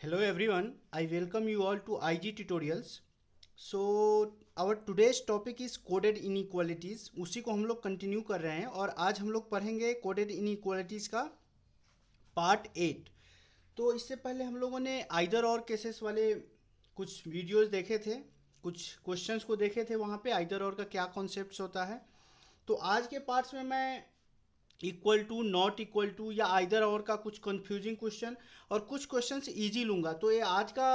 Hello everyone, I welcome you all to IG tutorials. So our today's topic is coded inequalities. उसी को हम लोग continue कर रहे हैं और आज हम लोग पढ़ेंगे coded inequalities का पार्ट 8। तो इससे पहले हम लोगों ने आइदर और केसेस वाले कुछ वीडियोस देखे थे, कुछ क्वेश्चंस को देखे थे वहाँ पे आइदर और का क्या कॉन्सेप्ट्स होता है। तो आज के पार्ट्स में मैं equal to, not equal to या आइदर और का कुछ कंफ्यूजिंग क्वेश्चन और कुछ क्वेश्चंस इजी लूँगा। तो ये आज का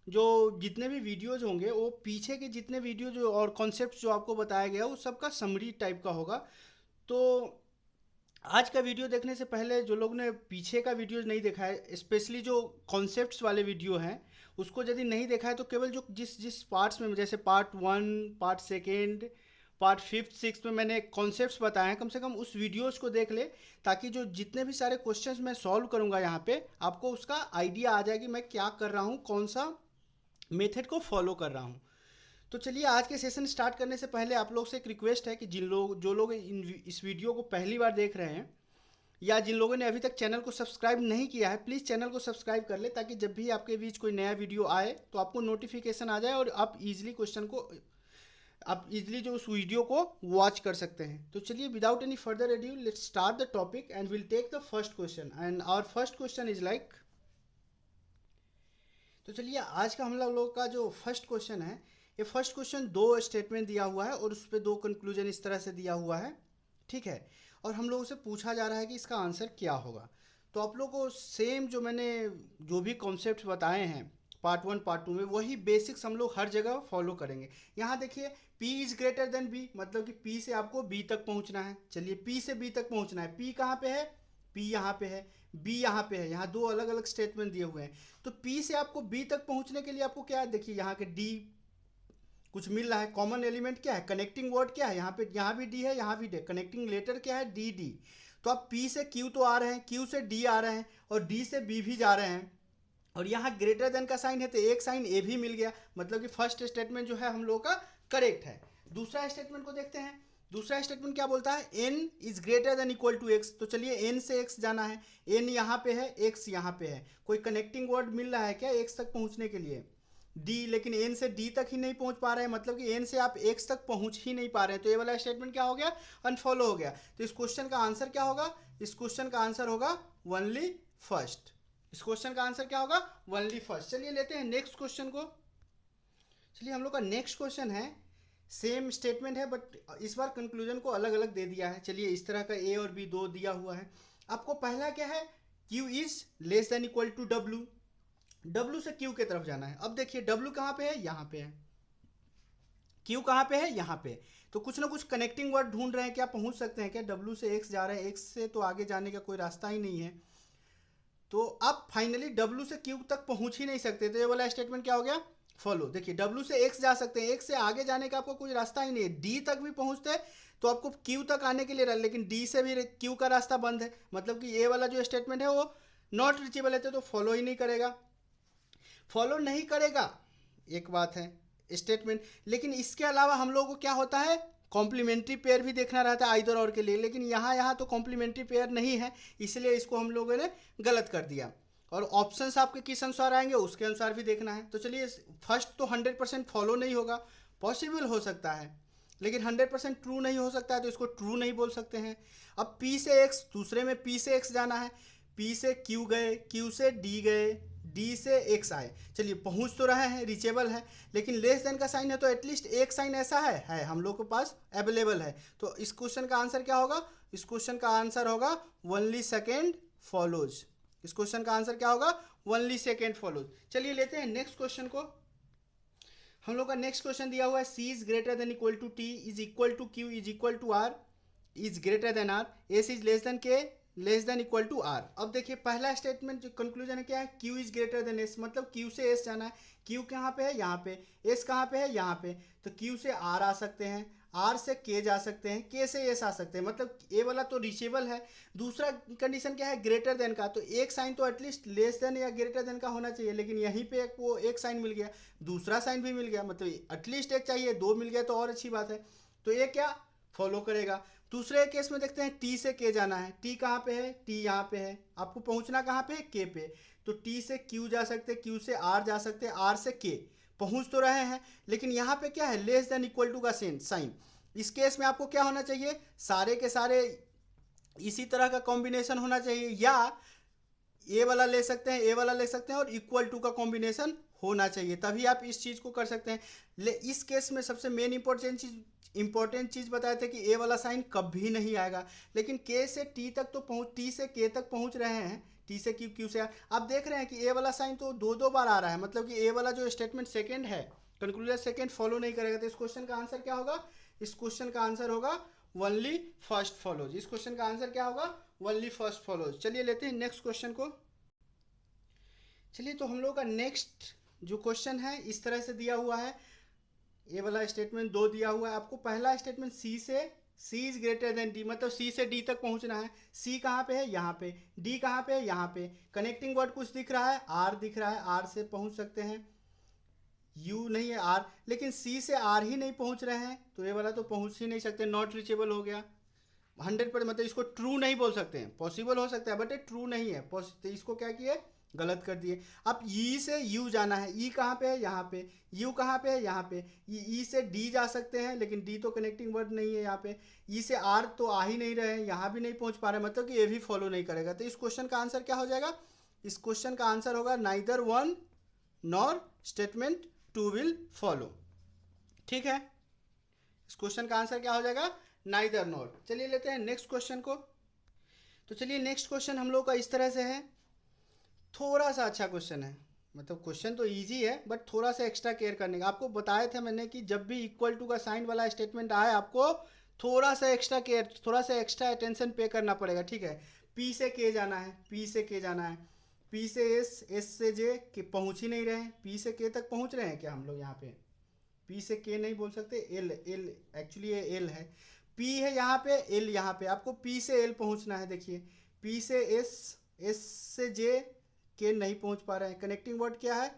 जो जितने भी वीडियोज होंगे वो पीछे के जितने वीडियो जो और कॉन्सेप्ट जो आपको बताया गया वो सबका समरी टाइप का होगा। तो आज का वीडियो देखने से पहले जो लोग ने पीछे का वीडियो नहीं देखा है, स्पेशली जो कॉन्सेप्ट्स वाले वीडियो हैं उसको यदि नहीं देखा है तो केवल जो जिस जिस पार्ट्स में, जैसे पार्ट 1, पार्ट सेकेंड, पार्ट 5, 6 में मैंने कॉन्सेप्ट्स बताए हैं, कम से कम उस वीडियोस को देख ले, ताकि जो जितने भी सारे क्वेश्चंस मैं सॉल्व करूंगा यहाँ पे आपको उसका आइडिया आ जाए कि मैं क्या कर रहा हूँ, कौन सा मेथड को फॉलो कर रहा हूँ। तो चलिए आज के सेशन स्टार्ट करने से पहले आप लोग से एक रिक्वेस्ट है कि जो लोग इस वीडियो को पहली बार देख रहे हैं या जिन लोगों ने अभी तक चैनल को सब्सक्राइब नहीं किया है, प्लीज़ चैनल को सब्सक्राइब कर ले, ताकि जब भी आपके बीच कोई नया वीडियो आए तो आपको नोटिफिकेशन आ जाए और आप इजीली जो उस वीडियो को वॉच कर सकते हैं। तो चलिए without any further adieu let's start the topic and will take the first question and our first question is like. तो चलिए आज का हम लोग का जो फर्स्ट क्वेश्चन है, ये फर्स्ट क्वेश्चन दो स्टेटमेंट दिया हुआ है और उस पर दो कंक्लूजन इस तरह से दिया हुआ है, ठीक है। और हम लोगों से पूछा जा रहा है कि इसका आंसर क्या होगा। तो आप लोगों को सेम जो मैंने जो भी कॉन्सेप्ट बताए हैं पार्ट 1 पार्ट 2 में, वही बेसिक्स हम लोग हर जगह फॉलो करेंगे। यहाँ देखिए P is greater then B, मतलब कि P से आपको B तक पहुँचना है। चलिए P से B तक पहुँचना है, P कहाँ पे है, P यहाँ पे है, B यहाँ पे है। यहाँ दो अलग अलग स्टेटमेंट दिए हुए हैं। तो P से आपको B तक पहुँचने के लिए आपको क्या है, देखिए यहाँ के D कुछ मिल रहा है, कॉमन एलिमेंट क्या है, कनेक्टिंग वर्ड क्या है, यहाँ पे यहाँ भी डी है, यहाँ भी डी, कनेक्टिंग लेटर क्या है, डी डी। तो आप पी से क्यू तो आ रहे हैं, क्यू से डी आ रहे हैं और डी से बी भी जा रहे हैं, और यहाँ ग्रेटर देन का साइन है तो एक साइन ए भी मिल गया, मतलब कि फर्स्ट स्टेटमेंट जो है हम लोग का करेक्ट है। दूसरा स्टेटमेंट को देखते हैं। दूसरा स्टेटमेंट क्या बोलता है, n is greater than equal to x। तो चलिए n से x जाना है, n यहाँ पे है, x यहाँ पे है, कोई कनेक्टिंग वर्ड मिल रहा है क्या x तक पहुँचने के लिए, डी, लेकिन एन से डी तक ही नहीं पहुंच पा रहे हैं, मतलब कि एन से आप एक्स तक पहुंच ही नहीं पा रहे हैं। तो ये वाला स्टेटमेंट क्या हो गया, अनफॉलो हो गया। तो इस क्वेश्चन का आंसर क्या होगा, इस क्वेश्चन का आंसर होगा ओनली फर्स्ट। इस क्वेश्चन का आंसर क्या होगा, ओनली फर्स्ट। चलिए लेते हैं नेक्स्ट क्वेश्चन को। चलिए हम लोग का नेक्स्ट क्वेश्चन है, सेम स्टेटमेंट है बट इस बार कंक्लूजन को अलग अलग दे दिया है। चलिए इस तरह का ए और बी दो दिया हुआ है। आपको पहला क्या है, Q is less than equal to W, W से क्यू की तरफ जाना है। अब देखिए डब्ल्यू कहाँ पे है, यहाँ पे है, क्यू कहाँ पे है, यहाँ पे। तो कुछ ना कुछ कनेक्टिंग वर्ड ढूंढ रहे हैं, क्या पहुंच सकते हैं क्या, डब्ल्यू से एक्स जा रहे हैं, एक्स से तो आगे जाने का कोई रास्ता ही नहीं है। तो अब फाइनली डब्ल्यू से क्यू तक पहुंच ही नहीं सकते, तो ये वाला स्टेटमेंट क्या हो गया, फॉलो। देखिए डब्ल्यू से एक्स जा सकते हैं, एक्स से आगे जाने का आपको कोई रास्ता ही नहीं है, डी तक भी पहुंचते तो आपको क्यू तक आने के लिए, लेकिन डी से भी क्यू का रास्ता बंद है, मतलब कि ये वाला जो स्टेटमेंट है वो नॉट रीचेबल है, तो फॉलो ही नहीं करेगा। फॉलो नहीं करेगा एक बात है स्टेटमेंट, लेकिन इसके अलावा हम लोगों को क्या होता है, कॉम्प्लीमेंट्री पेयर भी देखना रहता है आइदर और के लिए, लेकिन यहाँ तो कॉम्प्लीमेंट्री पेयर नहीं है, इसलिए इसको हम लोगों ने गलत कर दिया। और ऑप्शंस आपके किस अनुसार आएंगे उसके अनुसार भी देखना है। तो चलिए फर्स्ट तो 100% फॉलो नहीं होगा, पॉसिबल हो सकता है लेकिन 100% ट्रू नहीं हो सकता है, तो इसको ट्रू नहीं बोल सकते हैं। अब P से X, दूसरे में P से X जाना है, P से Q गए, Q से D गए, डी से एक्स आए, चलिए पहुंच तो रहे हैं, रीचेबल है, लेकिन लेस देन का साइन है तो एटलीस्ट एक साइन ऐसा है हम लोग के पास अवेलेबल है। तो इस क्वेश्चन का आंसर क्या होगा, इस क्वेश्चन का आंसर होगा ओनली सेकेंड फॉलोज। इस क्वेश्चन का आंसर क्या होगा, ओनली सेकेंड फॉलोज। चलिए लेते हैं नेक्स्ट क्वेश्चन को। हम लोग का नेक्स्ट क्वेश्चन दिया हुआ है, C is greater than equal to T is equal to Q is equal to R is greater than R, S is less than K less than equal to R. अब देखिए पहला statement जो conclusion है क्या है, Q is greater than S, मतलब Q से S जाना है, क्यू कहाँ पे है, यहाँ पे, एस कहाँ पे है, यहाँ पे, तो क्यू से आर आ सकते हैं, आर से के जा सकते हैं, के से एस आ सकते हैं, मतलब ए वाला तो रीचेबल है। दूसरा कंडीशन क्या है, ग्रेटर देन का, तो एक साइन तो एटलीस्ट लेस देन या ग्रेटर देन का होना चाहिए, लेकिन यहीं पे वो एक साइन मिल गया, दूसरा साइन भी मिल गया, मतलब एटलीस्ट एक चाहिए, दो मिल गया तो और अच्छी बात है। तो ये क्या फॉलो करेगा, दूसरे केस में देखते हैं टी से के जाना है, टी कहाँ पे है, टी यहाँ पे है, आपको पहुँचना कहाँ पे है, के पे, तो टी से क्यू जा सकते हैं, क्यू से आर जा सकते हैं, आर से के, पहुँच तो रहे हैं, लेकिन यहाँ पे क्या है, लेस देन इक्वल टू का साइन। इस केस में आपको क्या होना चाहिए, सारे के सारे इसी तरह का कॉम्बिनेशन होना चाहिए, या ए वाला ले सकते हैं, ए वाला ले सकते हैं, और इक्वल टू का कॉम्बिनेशन होना चाहिए, तभी आप इस चीज़ को कर सकते हैं। इस केस में सबसे मेन इंपॉर्टेंट चीज़ बताए थे कि ए वाला साइन कभी नहीं आएगा, लेकिन के से टी तक तो टी से के तक पहुंच रहे हैं, टी से क्यू, क्यू से आर, आप देख रहे हैं कि ए वाला साइन तो दो बार आ रहा है, मतलब कि ए वाला जो स्टेटमेंट सेकेंड है, कंक्लूजन सेकेंड फॉलो नहीं करेगा, तो इस क्वेश्चन का आंसर क्या होगा, इस क्वेश्चन का आंसर होगा ओनली फर्स्ट फॉलोज। इस क्वेश्चन का आंसर क्या होगा, ओनली फर्स्ट फॉलोज। चलिए लेते हैं नेक्स्ट क्वेश्चन को। चलिए तो हम लोग का नेक्स्ट जो क्वेश्चन है इस तरह से दिया हुआ है, ये वाला स्टेटमेंट दो दिया हुआ है आपको। पहला स्टेटमेंट सी से, सी इज ग्रेटर देन डी, मतलब सी से डी तक पहुंचना है। सी कहाँ पे है, यहाँ पे, डी कहाँ पे है, यहाँ पे, कनेक्टिंग वर्ड कुछ दिख रहा है, आर दिख रहा है, आर से पहुंच सकते हैं, यू नहीं है आर, लेकिन सी से आर ही नहीं पहुंच रहे हैं, तो ये वाला तो पहुंच ही नहीं सकते, नॉट रीचेबल हो गया 100%, मतलब इसको ट्रू नहीं बोल सकते हैं, पॉसिबल हो सकता है बट ये ट्रू नहीं है, तो इसको क्या किए, गलत कर दिए। अब ई से यू जाना है, ई कहाँ पे है, यहाँ पे, यू कहाँ पे है, यहाँ पे, ई से डी जा सकते हैं, लेकिन डी तो कनेक्टिंग वर्ड नहीं है यहाँ पे, ई से आर तो आ ही नहीं रहे हैं, यहाँ भी नहीं पहुँच पा रहे, मतलब कि ये भी फॉलो नहीं करेगा, तो इस क्वेश्चन का आंसर क्या हो जाएगा, इस क्वेश्चन का आंसर होगा neither one nor statement two will follow. ठीक है, इस क्वेश्चन का आंसर क्या हो जाएगा, नाइदर नॉर। चलिए लेते हैं नेक्स्ट क्वेश्चन को। तो चलिए नेक्स्ट क्वेश्चन हम लोग का इस तरह से है, थोड़ा सा अच्छा क्वेश्चन है, मतलब क्वेश्चन तो इजी है बट थोड़ा सा एक्स्ट्रा केयर करने का, आपको बताया था मैंने कि जब भी इक्वल टू का साइन वाला स्टेटमेंट आए आपको थोड़ा सा एक्स्ट्रा केयर, थोड़ा सा एक्स्ट्रा अटेंशन पे करना पड़ेगा। ठीक है, पी से के जाना है, पी से के जाना है, पी से एस, एस से जे के पहुंच ही नहीं रहे हैं, पी से के तक पहुंच रहे हैं क्या हम लोग, यहाँ पे पी से के नहीं बोल सकते, एल, एल एक्चुअली ये एल है, पी है यहाँ पे, एल यहाँ पे, आपको पी से एल पहुंचना है। देखिए पी से एस, एस से जे के नहीं पहुंच पा रहे हैं, कनेक्टिंग वर्ड क्या है,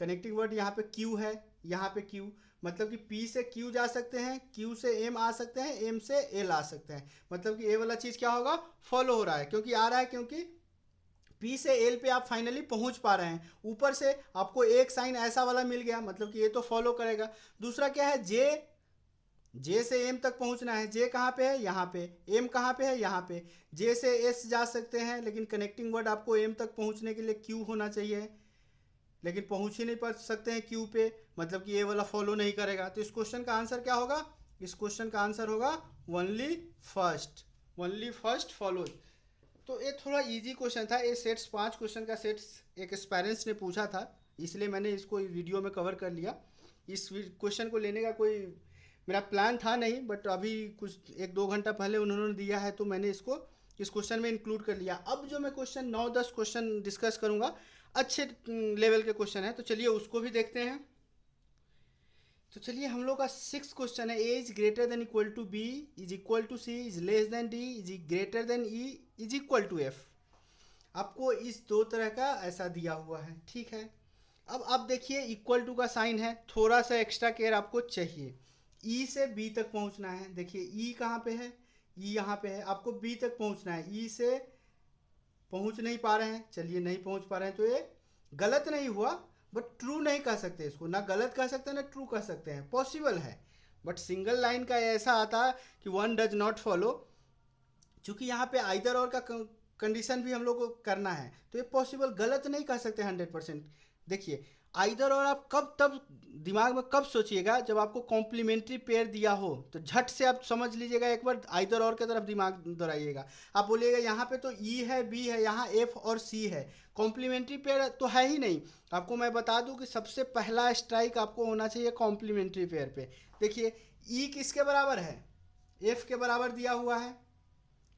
कनेक्टिंग वर्ड यहाँ पे क्यू है, यहाँ पे क्यू, मतलब कि पी से क्यू जा सकते हैं, क्यू से एम आ सकते हैं, एम से एल आ सकते हैं, मतलब कि ए वाला चीज़ क्या होगा, फॉलो हो रहा है, क्योंकि आ रहा है, क्योंकि पी से एल पे आप फाइनली पहुंच पा रहे हैं, ऊपर से आपको एक साइन ऐसा वाला मिल गया, मतलब कि ये तो फॉलो करेगा। दूसरा क्या है, जे, जे से एम तक पहुंचना है, जे कहाँ पे है, यहाँ पे, एम कहाँ पे है, यहाँ पे, जे से एस जा सकते हैं, लेकिन कनेक्टिंग वर्ड आपको एम तक पहुंचने के लिए क्यू होना चाहिए, लेकिन पहुंच ही नहीं पा सकते हैं क्यू पे, मतलब कि ये वाला फॉलो नहीं करेगा, तो इस क्वेश्चन का आंसर क्या होगा, इस क्वेश्चन का आंसर होगा only first, only first follows. तो ये थोड़ा इजी क्वेश्चन था, ये सेट्स 5 क्वेश्चन का सेट्स एक एस्पायरेंट्स ने पूछा था, इसलिए मैंने इसको वीडियो में कवर कर लिया। इस क्वेश्चन को लेने का कोई मेरा प्लान था नहीं, बट अभी कुछ 1-2 घंटा पहले उन्होंने दिया है, तो मैंने इसको इस क्वेश्चन में इंक्लूड कर लिया। अब जो मैं क्वेश्चन 9-10 क्वेश्चन डिस्कस करूँगा अच्छे लेवल के क्वेश्चन है, तो चलिए उसको भी देखते हैं। तो चलिए हम लोग का 6th क्वेश्चन है, A is greater than equal to B is equal to C is less than D is greater than E is equal to F. आपको इस दो तरह का ऐसा दिया हुआ है। ठीक है, अब आप देखिए इक्वल टू का साइन है, थोड़ा सा एक्स्ट्रा केयर आपको चाहिए, ई से बी तक पहुंचना है। देखिए ई कहाँ पे है, ई यहाँ पे है, आपको बी तक पहुंचना है, ई से पहुंच नहीं पा रहे हैं, चलिए नहीं पहुंच पा रहे हैं, तो ये गलत नहीं हुआ बट ट्रू नहीं कह सकते इसको, ना गलत कह सकते हैं ना ट्रू कह सकते हैं, पॉसिबल है, बट सिंगल लाइन का ऐसा आता कि वन डज नॉट फॉलो, चूंकि यहाँ पे आइदर और का कंडीशन भी हम लोग को करना है, तो ये पॉसिबल, गलत नहीं कह सकते 100%। देखिए आइदर और आप कब, तब दिमाग में कब सोचिएगा जब आपको कॉम्प्लीमेंट्री पेयर दिया हो, तो झट से आप समझ लीजिएगा, एक बार आइदर और की तरफ दिमाग दौड़ाइएगा, आप बोलिएगा यहाँ पे तो ई है, बी है, यहाँ एफ और सी है, कॉम्प्लीमेंट्री पेयर तो है ही नहीं। आपको मैं बता दूं कि सबसे पहला स्ट्राइक आपको होना चाहिए कॉम्प्लीमेंट्री पेयर पे। देखिए ई किसके बराबर है, एफ के बराबर दिया हुआ है,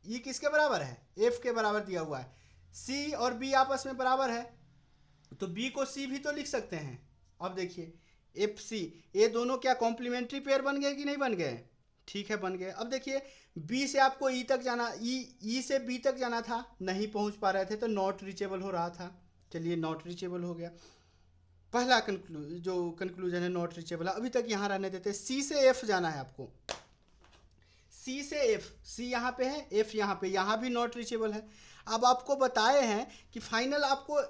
ई किसके बराबर है, एफ के बराबर दिया हुआ है, सी और बी आपस में बराबर है, तो बी को सी भी तो लिख सकते हैं। अब देखिए एफ सी, ये दोनों क्या कॉम्प्लीमेंट्री पेयर बन गए कि नहीं बन गए, ठीक है बन गए। अब देखिए बी से आपको ई तक जाना, ई से बी तक जाना था, नहीं पहुंच पा रहे थे, तो नॉट रीचेबल हो रहा था, चलिए नॉट रीचेबल हो गया, पहला जो कंक्लूजन है नॉट रीचेबल, अभी तक यहाँ रहने देते। सी से एफ जाना है आपको, सी से एफ, सी यहाँ पे है, एफ यहाँ पे, यहाँ भी नॉट रीचेबल है। अब आपको बताए हैं कि फाइनल आपको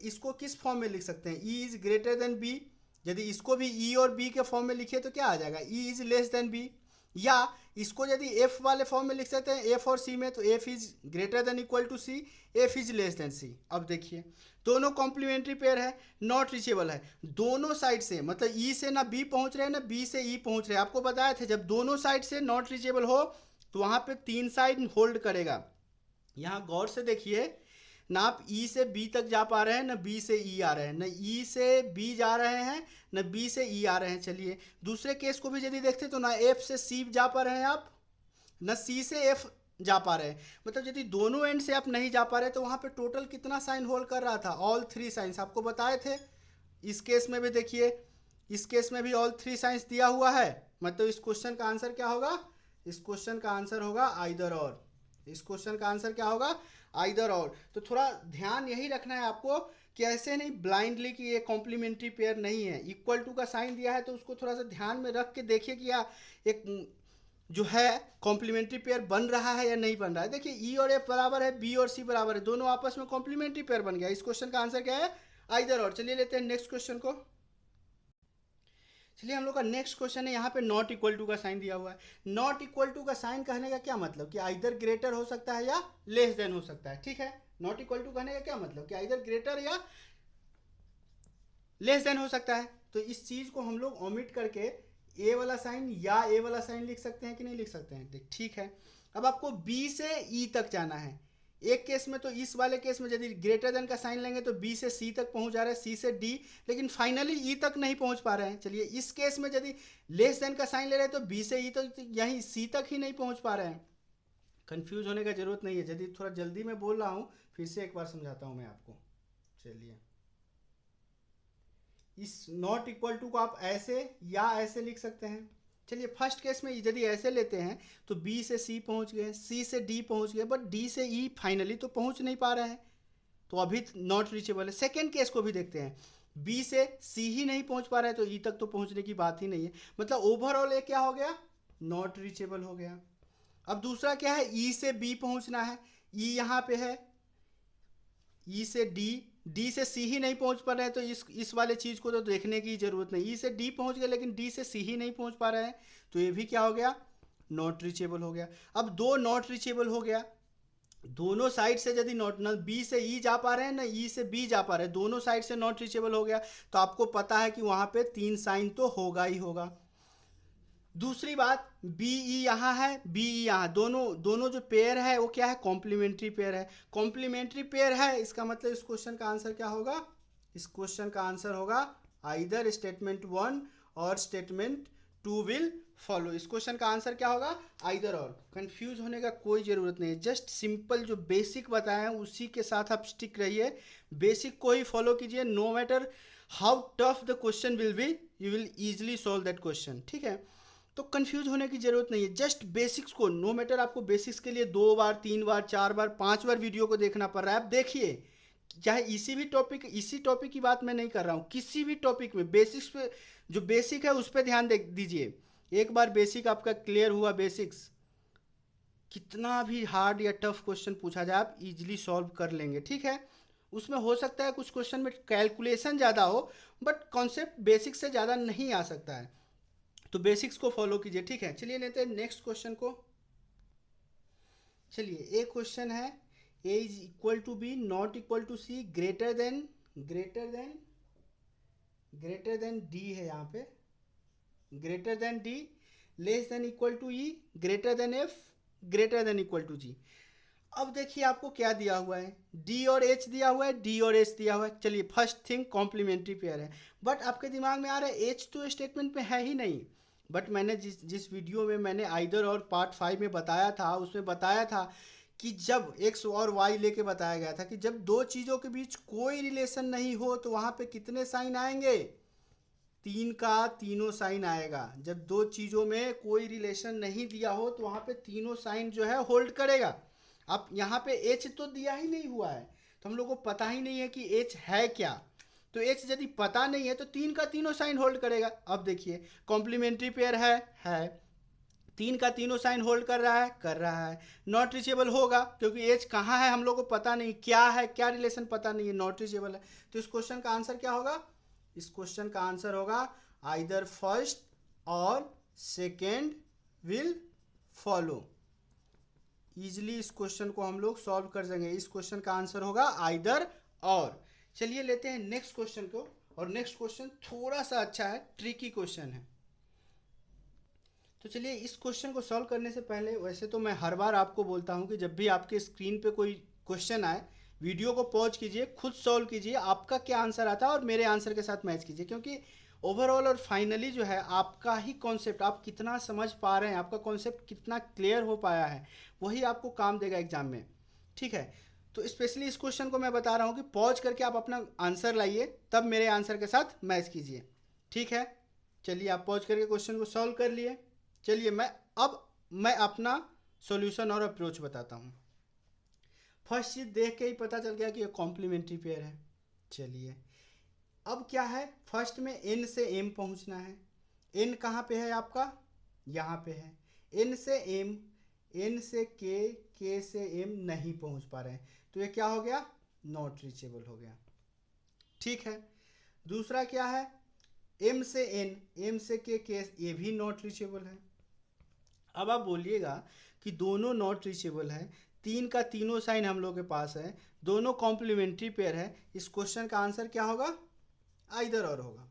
इसको किस फॉर्म में लिख सकते हैं, E is greater than B. यदि इसको भी ई और बी के फॉर्म में लिखे तो क्या आ जाएगा, E is less than B. या इसको यदि एफ वाले फॉर्म में लिख सकते हैं, एफ और सी में, तो F is greater than equal to C, F is less than C. अब देखिए दोनों कॉम्प्लीमेंट्री पेयर है, नॉट रीचेबल है दोनों साइड से, मतलब ई से ना बी पहुंच रहे हैं ना बी से ई पहुंच रहे हैं। आपको बताया था जब दोनों साइड से नॉट रीचेबल हो तो वहां पे तीन साइड होल्ड करेगा। यहाँ गौर से देखिए ना, आप ई से बी तक जा पा रहे हैं ना बी से ई आ रहे हैं, ना ई से बी जा रहे हैं ना बी से ई आ रहे हैं। चलिए दूसरे केस को भी यदि देखते तो ना एफ से सी जा पा रहे हैं आप, ना सी से एफ जा पा रहे हैं। मतलब यदि दोनों एंड से आप नहीं जा पा रहे तो वहाँ पे टोटल कितना साइन होल्ड कर रहा था, ऑल थ्री साइंस आपको बताए थे। इस केस में भी देखिए, इस केस में भी ऑल थ्री साइंस दिया हुआ है। मतलब इस क्वेश्चन का आंसर क्या होगा, इस क्वेश्चन का आंसर होगा आइदर और। इस क्वेश्चन का आंसर क्या होगा, आइदर और। तो थोड़ा ध्यान यही रखना है आपको कि ऐसे नहीं ब्लाइंडली कि ये कॉम्प्लीमेंट्री पेयर नहीं है, इक्वल टू का साइन दिया है तो उसको थोड़ा सा ध्यान में रख के देखिए कि या एक जो है कॉम्प्लीमेंट्री पेयर बन रहा है या नहीं बन रहा है। देखिए ई और एफ बराबर है, बी और सी बराबर है, दोनों आपस में कॉम्प्लीमेंट्री पेयर बन गया। इस क्वेश्चन का आंसर क्या है, आइदर और। चलिए लेते हैं नेक्स्ट क्वेश्चन को। चलिए हम लोग का नेक्स्ट क्वेश्चन है, यहाँ पे नॉट इक्वल टू का साइन दिया हुआ है। नॉट इक्वल टू का साइन कहने का क्या मतलब कि आइदर ग्रेटर हो सकता है या लेस देन हो सकता है। ठीक है, नॉट इक्वल टू कहने का क्या मतलब कि आइदर ग्रेटर या लेस देन हो सकता है। तो इस चीज को हम लोग ओमिट करके ए वाला साइन या ए वाला साइन लिख सकते हैं कि नहीं लिख सकते हैं। ठीक है, अब आपको बी से ई तक जाना है। एक केस में तो इस वाले केस में यदि ग्रेटर देन का साइन लेंगे तो बी से सी तक पहुंच जा रहा है, सी से डी, लेकिन फाइनली ई तक नहीं पहुंच पा रहे हैं। चलिए इस केस में यदि लेस देन का साइन ले रहे हैं तो बी से ई तक, यहीं सी तक ही नहीं पहुंच पा रहे हैं। कंफ्यूज होने का जरूरत नहीं है, यदि थोड़ा जल्दी में बोल रहा हूं फिर से एक बार समझाता हूं मैं आपको। चलिए इस नॉट इक्वल टू को आप ऐसे या ऐसे लिख सकते हैं। चलिए फर्स्ट केस में यदि ऐसे लेते हैं तो बी से सी पहुंच गए, सी से डी पहुंच गए, बट डी से ई फाइनली तो पहुंच नहीं पा रहे हैं, तो अभी नॉट रीचेबल है। सेकेंड केस को भी देखते हैं, बी से सी ही नहीं पहुंच पा रहे हैं तो ई तक तो पहुंचने की बात ही नहीं है। मतलब ओवरऑल ये क्या हो गया, नॉट रीचेबल हो गया। अब दूसरा क्या है, ई से बी पहुंचना है, ई यहाँ पे है, ई से डी, डी से सी ही नहीं पहुंच पा रहे हैं तो इस वाले चीज को तो देखने की जरूरत नहीं। ई से डी पहुंच गए लेकिन डी से सी ही नहीं पहुंच पा रहे हैं तो ये भी क्या हो गया, नॉट रीचेबल हो गया। अब दो नॉट रीचेबल हो गया, दोनों साइड से यदि नॉट, ना बी से ई जा पा रहे हैं ना ई से बी जा पा रहे हैं, दोनों साइड से नॉट रीचेबल हो गया, तो आपको पता है कि वहां पे तीन साइन तो होगा ही होगा। दूसरी बात, बी ई यहाँ है, बी ई यहाँ, दोनों जो पेयर है वो क्या है, कॉम्प्लीमेंट्री पेयर है। कॉम्प्लीमेंट्री पेयर है इसका मतलब इस क्वेश्चन का आंसर क्या होगा, इस क्वेश्चन का आंसर होगा आइदर स्टेटमेंट 1 और स्टेटमेंट 2 विल फॉलो। इस क्वेश्चन का आंसर क्या होगा, आइदर और। कंफ्यूज होने का कोई ज़रूरत नहीं है, जस्ट सिंपल जो बेसिक बताए हैं उसी के साथ आप स्टिक रहिए, बेसिक को ही फॉलो कीजिए। No matter how tough the question will be, you will easily solve that question. ठीक है, तो कंफ्यूज होने की जरूरत नहीं है, जस्ट बेसिक्स को, नो मैटर आपको बेसिक्स के लिए 2 बार 3 बार 4 बार 5 बार वीडियो को देखना पड़ रहा है, आप देखिए। चाहे इसी टॉपिक की बात मैं नहीं कर रहा हूँ, किसी भी टॉपिक में बेसिक्स पे, जो बेसिक है उस पर ध्यान दीजिए। एक बार बेसिक आपका क्लियर हुआ, बेसिक्स कितना भी हार्ड या टफ क्वेश्चन पूछा जाए आप इजीली सॉल्व कर लेंगे। ठीक है, उसमें हो सकता है कुछ क्वेश्चन में कैलकुलेशन ज़्यादा हो बट कॉन्सेप्ट बेसिक से ज़्यादा नहीं आ सकता है, तो बेसिक्स को फॉलो कीजिए। ठीक है, चलिए लेते हैं नेक्स्ट क्वेश्चन को। चलिए एक क्वेश्चन है, A is equal to B not equal to C, greater than D है यहाँ पे, greater than D, less than equal to E, greater than F, greater than equal to G. अब देखिए आपको क्या दिया हुआ है, डी और एच दिया हुआ है, डी और एच दिया हुआ है। चलिए फर्स्ट थिंग कॉम्प्लीमेंट्री पेयर है, बट आपके दिमाग में आ रहा है एच तो स्टेटमेंट में है ही नहीं। बट मैंने जिस वीडियो में मैंने आइदर और पार्ट 5 में बताया था, उसमें बताया था कि जब एक्स और वाई लेके बताया गया था कि जब दो चीज़ों के बीच कोई रिलेशन नहीं हो तो वहाँ पे कितने साइन आएंगे, 3 का तीनों साइन आएगा। जब दो चीज़ों में कोई रिलेशन नहीं दिया हो तो वहाँ पे तीनों साइन जो है होल्ड करेगा। अब यहाँ पे एच तो दिया ही नहीं हुआ है तो हम लोग को पता ही नहीं है कि एच है क्या, तो एच यदि पता नहीं है तो 3 का तीनों साइन होल्ड करेगा। अब देखिए कॉम्प्लीमेंट्री पेयर है, तीन का तीनों साइन होल्ड कर रहा है। नॉट रीचेबल होगा क्योंकि एज कहाँ है हम लोग को पता नहीं, क्या है, क्या रिलेशन पता नहीं है, नॉट रीचेबल है। तो इस क्वेश्चन का आंसर क्या होगा? इस क्वेश्चन का आंसर होगा आइदर फर्स्ट और सेकेंड विल फॉलो। इजिली इस क्वेश्चन को हम लोग सॉल्व कर देंगे। इस क्वेश्चन का आंसर होगा आइदर और। चलिए लेते हैं नेक्स्ट क्वेश्चन को, और नेक्स्ट क्वेश्चन थोड़ा सा अच्छा है, ट्रिकी क्वेश्चन है। तो चलिए इस क्वेश्चन को सॉल्व करने से पहले, वैसे तो मैं हर बार आपको बोलता हूँ कि जब भी आपके स्क्रीन पे कोई क्वेश्चन आए, वीडियो को पॉज कीजिए, खुद सॉल्व कीजिए, आपका क्या आंसर आता है और मेरे आंसर के साथ मैच कीजिए, क्योंकि ओवरऑल और फाइनली जो है आपका ही कॉन्सेप्ट, आप कितना समझ पा रहे हैं, आपका कॉन्सेप्ट कितना क्लियर हो पाया है, वही आपको काम देगा एग्जाम में। ठीक है, तो स्पेशली इस क्वेश्चन को मैं बता रहा हूँ कि पॉज करके आप अपना आंसर लाइए, तब मेरे आंसर के साथ मैच कीजिए। ठीक है, चलिए आप पॉज करके क्वेश्चन को सॉल्व कर लिए। चलिए मैं अपना सॉल्यूशन और अप्रोच बताता हूँ। फर्स्ट चीज देख के ही पता चल गया कि ये कॉम्प्लीमेंट्री पेयर है। चलिए अब क्या है, फर्स्ट में एन से एम पहुंचना है। एन कहाँ पे है आपका? यहाँ पे है। एन से एम, एन से के से एम नहीं पहुंच पा रहे हैं, तो ये क्या हो गया? नॉट रीचेबल हो गया। ठीक है, दूसरा क्या है? एम से एन, एम से के, ये भी नॉट रीचेबल है। अब आप बोलिएगा कि दोनों नॉट रीचेबल है, तीन का तीनों साइन हम लोग के पास है, दोनों कॉम्प्लीमेंट्री पेयर है, इस क्वेश्चन का आंसर क्या होगा? आइदर और होगा।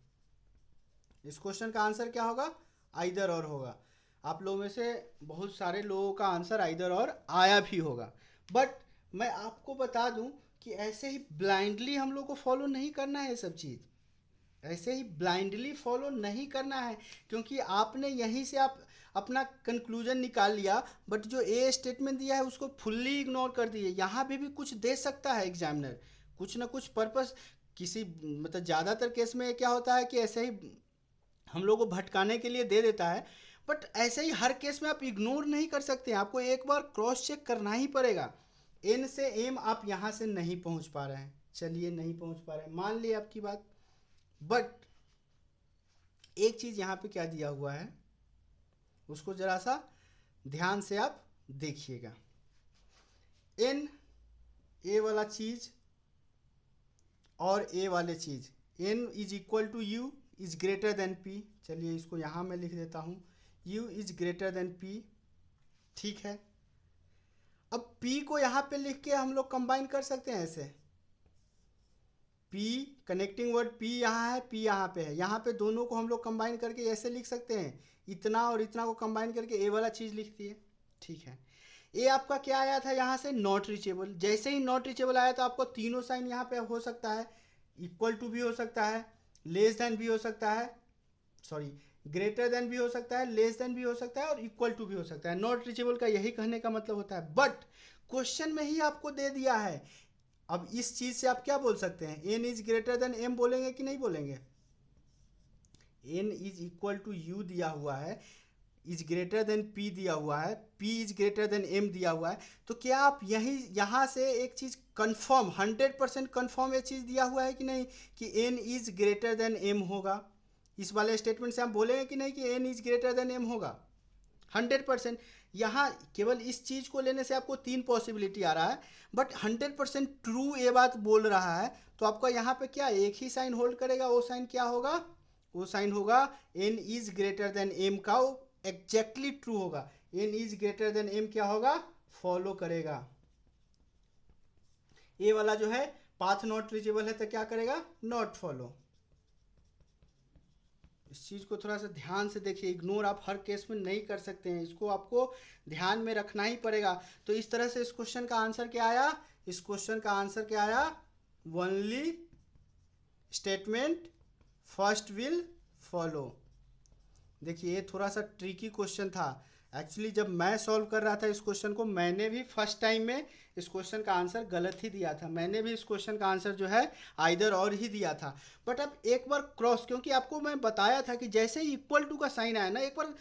इस क्वेश्चन का आंसर क्या होगा? आइदर और होगा। आप लोगों में से बहुत सारे लोगों का आंसर आइदर और आया भी होगा, बट मैं आपको बता दूं कि ऐसे ही ब्लाइंडली हम लोग को फॉलो नहीं करना है। ये सब चीज़ ऐसे ही ब्लाइंडली फॉलो नहीं करना है, क्योंकि आपने यहीं से आप अपना कंक्लूजन निकाल लिया, बट जो ए स्टेटमेंट दिया है उसको फुल्ली इग्नोर कर दिए। यहाँ पे भी कुछ दे सकता है एग्जामिनर, कुछ ना कुछ पर्पस, किसी मतलब ज़्यादातर केस में क्या होता है कि ऐसे ही हम लोग को भटकाने के लिए दे देता है, बट ऐसे ही हर केस में आप इग्नोर नहीं कर सकते, आपको एक बार क्रॉस चेक करना ही पड़ेगा। एन से एम आप यहाँ से नहीं पहुँच पा रहे हैं, चलिए नहीं पहुँच पा रहे हैं, मान लिए आपकी बात, बट एक चीज़ यहाँ पे क्या दिया हुआ है उसको ज़रा सा ध्यान से आप देखिएगा। एन, ए वाला चीज़ और ए वाले चीज़, N is equal to U is greater than P. चलिए इसको यहाँ मैं लिख देता हूँ, U is greater than P. ठीक है, अब पी को यहाँ पे लिख के हम लोग कंबाइन कर सकते हैं ऐसे, पी कनेक्टिंग वर्ड पी यहाँ है, पी यहाँ पे है, यहाँ पे दोनों को हम लोग कंबाइन करके ऐसे लिख सकते हैं, इतना और इतना को कंबाइन करके ए वाला चीज़ लिख दिए। ठीक है, ए आपका क्या आया था यहाँ से? Not reachable. जैसे ही नॉट रीचेबल आया तो आपको तीनों साइन यहाँ पे हो सकता है, इक्वल टू भी हो सकता है, लेस देन भी हो सकता है, सॉरी ग्रेटर देन भी हो सकता है, लेस देन भी हो सकता है और इक्वल टू भी हो सकता है। नॉट रीचेबल का यही कहने का मतलब होता है, बट क्वेश्चन में ही आपको दे दिया है। अब इस चीज से आप क्या बोल सकते हैं? N is greater than M बोलेंगे कि नहीं बोलेंगे? N is equal to U दिया हुआ है, इज ग्रेटर देन पी दिया हुआ है, P is greater than M दिया हुआ है, तो क्या आप यहाँ से एक चीज कंफर्म 100% कंफर्म ये चीज दिया हुआ है कि नहीं कि N is greater than M होगा? इस वाले स्टेटमेंट से आप बोलेंगे कि नहीं कि N is greater than M होगा? 100%। यहाँ केवल इस चीज़ को लेने से आपको तीन पॉसिबिलिटी आ रहा है, बट 100% ट्रू ये बात बोल रहा है, तो आपका यहाँ पे क्या एक ही साइन होल्ड करेगा, वो साइन क्या होगा? वो साइन होगा N is greater than M का, वो एग्जैक्टली ट्रू होगा। N is greater than M क्या होगा? फॉलो करेगा। ए वाला जो है पाथ नॉट रीचेबल है तो क्या करेगा? Not follow. इस चीज़ को थोड़ा सा ध्यान से देखिए, इग्नोर आप हर केस में नहीं कर सकते हैं, इसको आपको ध्यान में रखना ही पड़ेगा। तो इस तरह से इस क्वेश्चन का आंसर क्या आया? इस क्वेश्चन का आंसर क्या आया? Only statement first will follow. देखिए ये थोड़ा सा ट्रिकी क्वेश्चन था। एक्चुअली जब मैं सॉल्व कर रहा था इस क्वेश्चन को, मैंने भी फर्स्ट टाइम में इस क्वेश्चन का आंसर गलत ही दिया था, मैंने भी इस क्वेश्चन का आंसर जो है आइदर और ही दिया था। बट अब एक बार क्रॉस, क्योंकि आपको मैं बताया था कि जैसे ही इक्वल टू का साइन आया ना, एक बार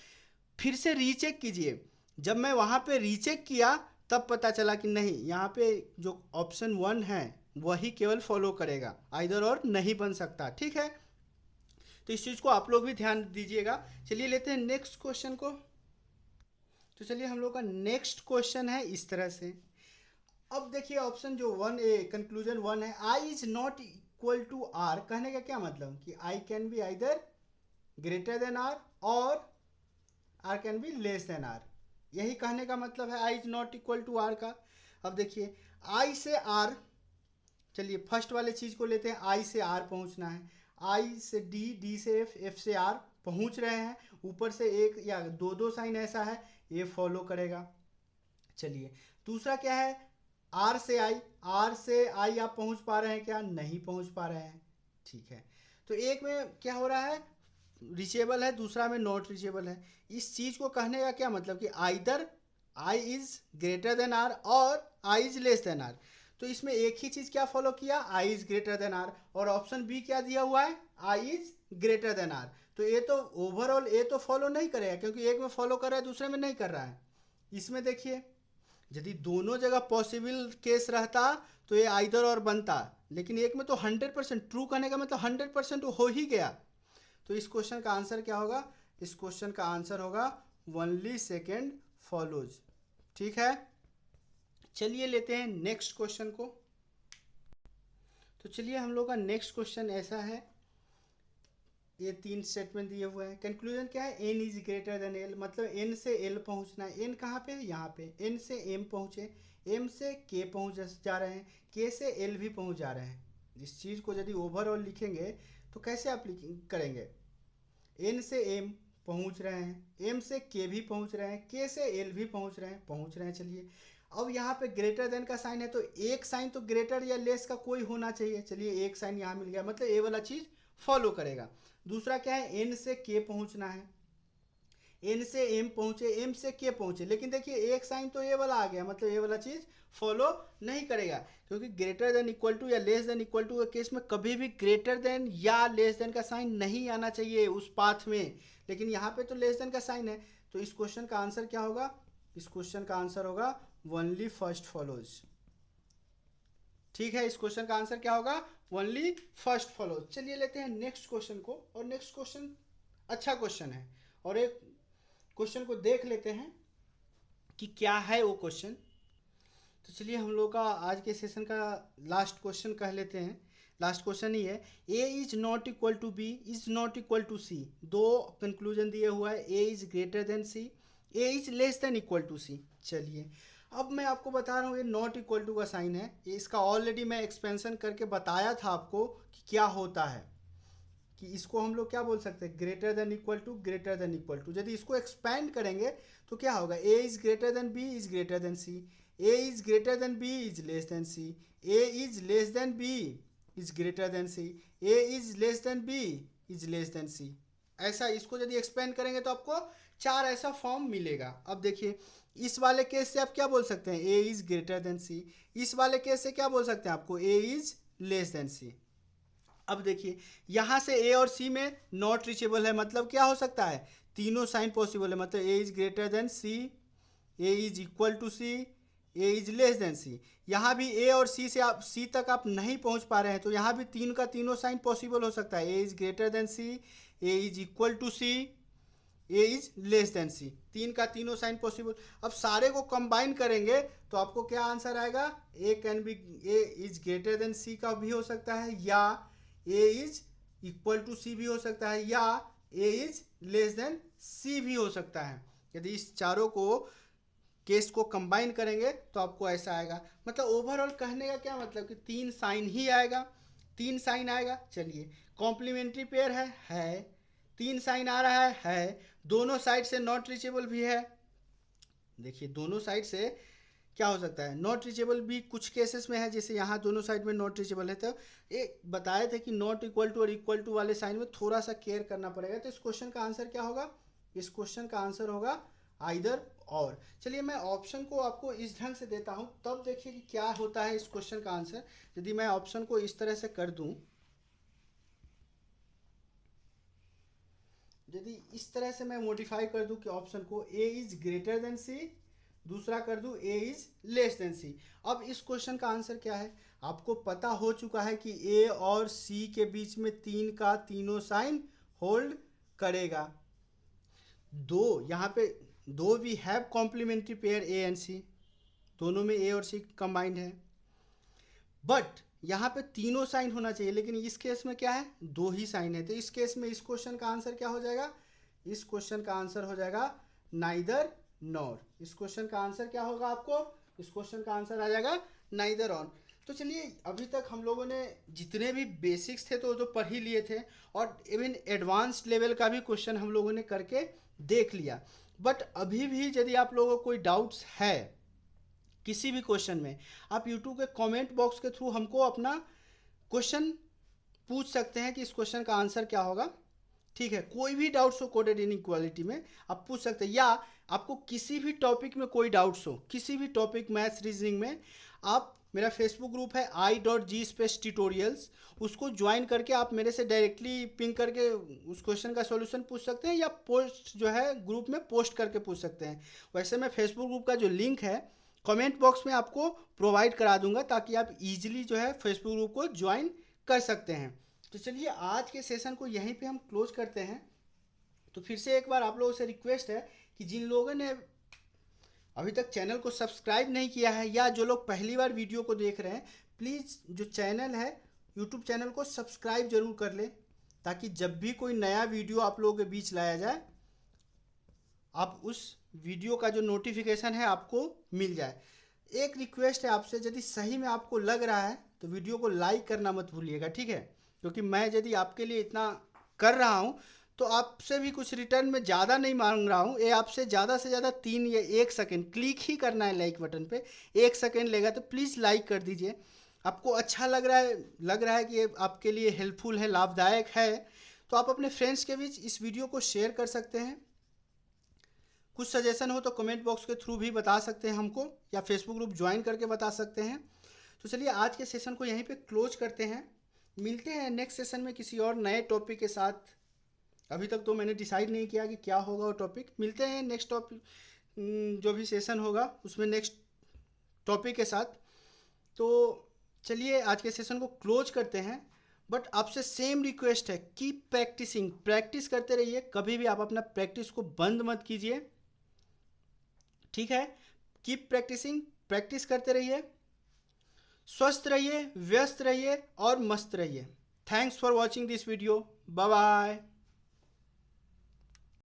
फिर से रीचेक कीजिए। जब मैं वहाँ पे रीचेक किया तब पता चला कि नहीं, यहाँ पे जो ऑप्शन 1 है वही केवल फॉलो करेगा, आइदर और नहीं बन सकता। ठीक है, तो इस चीज़ को आप लोग भी ध्यान दीजिएगा। चलिए लेते हैं नेक्स्ट क्वेश्चन को। तो चलिए हम लोग का नेक्स्ट क्वेश्चन है इस तरह से। अब देखिए ऑप्शन जो 1A कंक्लूजन 1 है, I is not equal to R, कहने का क्या मतलब कि I can be either greater than R और R can be less than R, यही कहने का मतलब है I is not equal to R का। अब देखिए आई से आर, चलिए फर्स्ट वाले चीज को लेते हैं, आई से आर पहुंचना है, आई से डी, डी से एफ, एफ से आर पहुंच रहे हैं, ऊपर से एक या दो दो साइन ऐसा है, ये फॉलो करेगा। चलिए दूसरा क्या है, आर से आई, आर से आई आप पहुंच पा रहे हैं क्या, नहीं पहुंच पा रहे हैं, ठीक है। तो एक में क्या हो रहा है, रीचेबल है, दूसरा में नॉट रीचेबल है। इस चीज को कहने का क्या मतलब कि either I is greater than R और I is less than R. तो इसमें एक ही चीज क्या फॉलो किया, I is greater than R, और ऑप्शन बी क्या दिया हुआ है, I is greater than R. तो ये तो ओवरऑल ये तो फॉलो नहीं करेगा, क्योंकि एक में फॉलो कर रहा है दूसरे में नहीं कर रहा है। इसमें देखिए यदि दोनों जगह पॉसिबल केस रहता तो ये आइदर और बनता, लेकिन एक में तो 100% ट्रू करने का मतलब 100% हो ही गया। तो इस क्वेश्चन का आंसर क्या होगा, इस क्वेश्चन का आंसर होगा ओनली सेकेंड फॉलोज, ठीक है। चलिए लेते हैं नेक्स्ट क्वेश्चन को। तो चलिए हम लोग का नेक्स्ट क्वेश्चन ऐसा है, ये 3 स्टेटमेंट दिए हुए हैं। कंक्लूजन क्या है, N is greater than L, मतलब एन से एल पहुंचना है। एन कहाँ पे है, यहाँ पे। एन से एम पहुंचे, एम से के पहुंच जा रहे हैं, के से एल भी पहुंच जा रहे हैं। इस चीज़ को यदि ओवरऑल लिखेंगे तो कैसे आप करेंगे, एन से एम पहुंच रहे हैं, एम से के भी पहुंच रहे हैं, के से एल भी पहुंच रहे हैं। चलिए अब यहाँ पे ग्रेटर देन का साइन है, तो एक साइन तो ग्रेटर या लेस का कोई होना चाहिए। चलिए एक साइन यहाँ मिल गया, मतलब ये वाला चीज़ फॉलो करेगा। दूसरा क्या है, एन से के पहुंचना है, एन से एम पहुंचे, एम से के पहुंचे, लेकिन देखिए एक साइन तो ये वाला आ गया, मतलब ये वाला चीज फॉलो नहीं करेगा, क्योंकि ग्रेटर देन इक्वल टू या लेस देन इक्वल टू के केस में कभी भी ग्रेटर देन या लेस देन का साइन नहीं आना चाहिए उस पाथ में, लेकिन यहाँ पे तो लेस देन का साइन है। तो इस क्वेश्चन का आंसर क्या होगा, इस क्वेश्चन का आंसर होगा ओनली फर्स्ट फॉलोज, ठीक है। इस क्वेश्चन का आंसर क्या होगा, ओनली फर्स्ट फॉलो। चलिए लेते हैं नेक्स्ट क्वेश्चन को, और नेक्स्ट क्वेश्चन अच्छा क्वेश्चन है, और एक क्वेश्चन को देख लेते हैं कि क्या है वो क्वेश्चन। तो चलिए हम लोग का आज के सेशन का लास्ट क्वेश्चन कह लेते हैं, लास्ट क्वेश्चन ही है, A is not equal to B is not equal to C. दो कंक्लूजन दिए हुआ है, A is greater than C, A is less than equal to C. चलिए अब मैं आपको बता रहा हूँ, ये नॉट इक्वल टू का साइन है, इसका ऑलरेडी मैं एक्सपेंशन करके बताया था आपको कि क्या होता है, कि इसको हम लोग क्या बोल सकते हैं, greater than equal to, greater than equal to. यदि इसको एक्सपैंड करेंगे तो क्या होगा, A is greater than B is greater than C, A is greater than B is less than C, A is less than B is greater than C, A is less than B is less than C. ऐसा इसको यदि expand करेंगे तो आपको 4 ऐसा form मिलेगा। अब देखिए इस वाले केस से आप क्या बोल सकते हैं, ए इज ग्रेटर देन सी, इस वाले केस से क्या बोल सकते हैं आपको, ए इज लेस देन सी। अब देखिए यहाँ से ए और सी में नॉट रीचेबल है, मतलब क्या हो सकता है, तीनों साइन पॉसिबल है, मतलब A is greater than C, A is equal to C, A is less than C. यहाँ भी ए और सी से आप सी तक आप नहीं पहुँच पा रहे हैं, तो यहाँ भी तीन का तीनों साइन पॉसिबल हो सकता है, A is greater than C, A is equal to C, A is less than C, तीन का तीनों साइन पॉसिबल। अब सारे को कंबाइन करेंगे तो आपको क्या आंसर आएगा, A can be, A is greater than C का भी हो सकता है, या A is equal to C भी हो सकता है, या A is less than C भी हो सकता है। यदि इस चारों को केस को कंबाइन करेंगे तो आपको ऐसा आएगा। मतलब ओवरऑल कहने का क्या मतलब कि 3 साइन ही आएगा, 3 साइन आएगा। चलिए कॉम्प्लीमेंट्री पेयर है 3 साइन आ रहा है, दोनों साइड से नॉट रीचेबल भी है। देखिए दोनों साइड से क्या हो सकता है, नॉट रीचेबल भी कुछ केसेस में है, जैसे यहाँ दोनों साइड में नॉट रीचेबल है। तो ये बताए थे कि नॉट इक्वल टू और इक्वल टू वाले साइन में थोड़ा सा केयर करना पड़ेगा। तो इस क्वेश्चन का आंसर क्या होगा, इस क्वेश्चन का आंसर होगा आइदर और। चलिए मैं ऑप्शन को आपको इस ढंग से देता हूँ, तब देखिए कि क्या होता है इस क्वेश्चन का आंसर। यदि मैं ऑप्शन को इस तरह से कर दूँ, यदि इस तरह से मैं मॉडिफाई कर दूं कि ऑप्शन को ए इज ग्रेटर देन सी, दूसरा कर दूं ए इज लेस देन सी। अब इस क्वेश्चन का आंसर क्या है, आपको पता हो चुका है कि ए और सी के बीच में 3 का तीनों साइन होल्ड करेगा। दो यहाँ पे दो we have complementary pair A and C, दोनों में ए और सी कंबाइंड है, बट यहाँ पे तीनों साइन होना चाहिए, लेकिन इस केस में क्या है, दो ही साइन है। तो इस केस में इस क्वेश्चन का आंसर क्या हो जाएगा, इस क्वेश्चन का आंसर हो जाएगा नाइदर नॉर। इस क्वेश्चन का आंसर क्या होगा आपको, इस क्वेश्चन का आंसर आ जाएगा नाइदर ऑन। तो चलिए अभी तक हम लोगों ने जितने भी बेसिक्स थे तो पढ़ ही लिए थे, और इवन एडवांस्ड लेवल का भी क्वेश्चन हम लोगों ने करके देख लिया। बट अभी भी यदि आप लोगों को कोई डाउट्स है किसी भी क्वेश्चन में, आप यूट्यूब के कमेंट बॉक्स के थ्रू हमको अपना क्वेश्चन पूछ सकते हैं कि इस क्वेश्चन का आंसर क्या होगा। ठीक है, कोई भी डाउट्स हो कोडेड इनइक्वालिटी में आप पूछ सकते हैं, या आपको किसी भी टॉपिक में कोई डाउट्स हो, किसी भी टॉपिक मैथ्स रीजनिंग में, आप मेरा फेसबुक ग्रुप है i.g/tutorials, उसको ज्वाइन करके आप मेरे से डायरेक्टली पिंग करके उस क्वेश्चन का सॉल्यूशन पूछ सकते हैं, या पोस्ट जो है ग्रुप में पोस्ट करके पूछ सकते हैं। वैसे मैं फेसबुक ग्रुप का जो लिंक है कमेंट बॉक्स में आपको प्रोवाइड करा दूंगा, ताकि आप इजीली जो है फेसबुक ग्रुप को ज्वाइन कर सकते हैं। तो चलिए आज के सेशन को यहीं पे हम क्लोज करते हैं। तो फिर से एक बार आप लोगों से रिक्वेस्ट है कि जिन लोगों ने अभी तक चैनल को सब्सक्राइब नहीं किया है, या जो लोग पहली बार वीडियो को देख रहे हैं, प्लीज़ जो चैनल है यूट्यूब चैनल को सब्सक्राइब जरूर कर लें, ताकि जब भी कोई नया वीडियो आप लोगों के बीच लाया जाए, आप उस वीडियो का जो नोटिफिकेशन है आपको मिल जाए। एक रिक्वेस्ट है आपसे, यदि सही में आपको लग रहा है तो वीडियो को लाइक करना मत भूलिएगा, ठीक है, क्योंकि मैं यदि आपके लिए इतना कर रहा हूँ तो आपसे भी कुछ रिटर्न में ज़्यादा नहीं मांग रहा हूँ। ये आपसे ज़्यादा से ज़्यादा 3 या 1 सेकेंड क्लिक ही करना है लाइक बटन पे, 1 सेकेंड लेगा, तो प्लीज़ लाइक कर दीजिए। आपको अच्छा लग रहा है कि ये आपके लिए हेल्पफुल है, लाभदायक है, तो आप अपने फ्रेंड्स के बीच इस वीडियो को शेयर कर सकते हैं। कुछ सजेशन हो तो कमेंट बॉक्स के थ्रू भी बता सकते हैं हमको, या फेसबुक ग्रुप ज्वाइन करके बता सकते हैं। तो चलिए आज के सेशन को यहीं पे क्लोज करते हैं, मिलते हैं नेक्स्ट सेशन में किसी और नए टॉपिक के साथ। अभी तक तो मैंने डिसाइड नहीं किया कि क्या होगा वो टॉपिक, मिलते हैं नेक्स्ट टॉपिक जो भी सेशन होगा उसमें नेक्स्ट टॉपिक के साथ। तो चलिए आज के सेशन को क्लोज करते हैं, बट आपसे सेम रिक्वेस्ट है, कीप प्रैक्टिसिंग, प्रैक्टिस करते रहिए, कभी भी आप अपना प्रैक्टिस को बंद मत कीजिए, ठीक है। कीप प्रैक्टिसिंग, प्रैक्टिस करते रहिए, स्वस्थ रहिए, व्यस्त रहिए और मस्त रहिए। Thanks for watching this video, bye bye.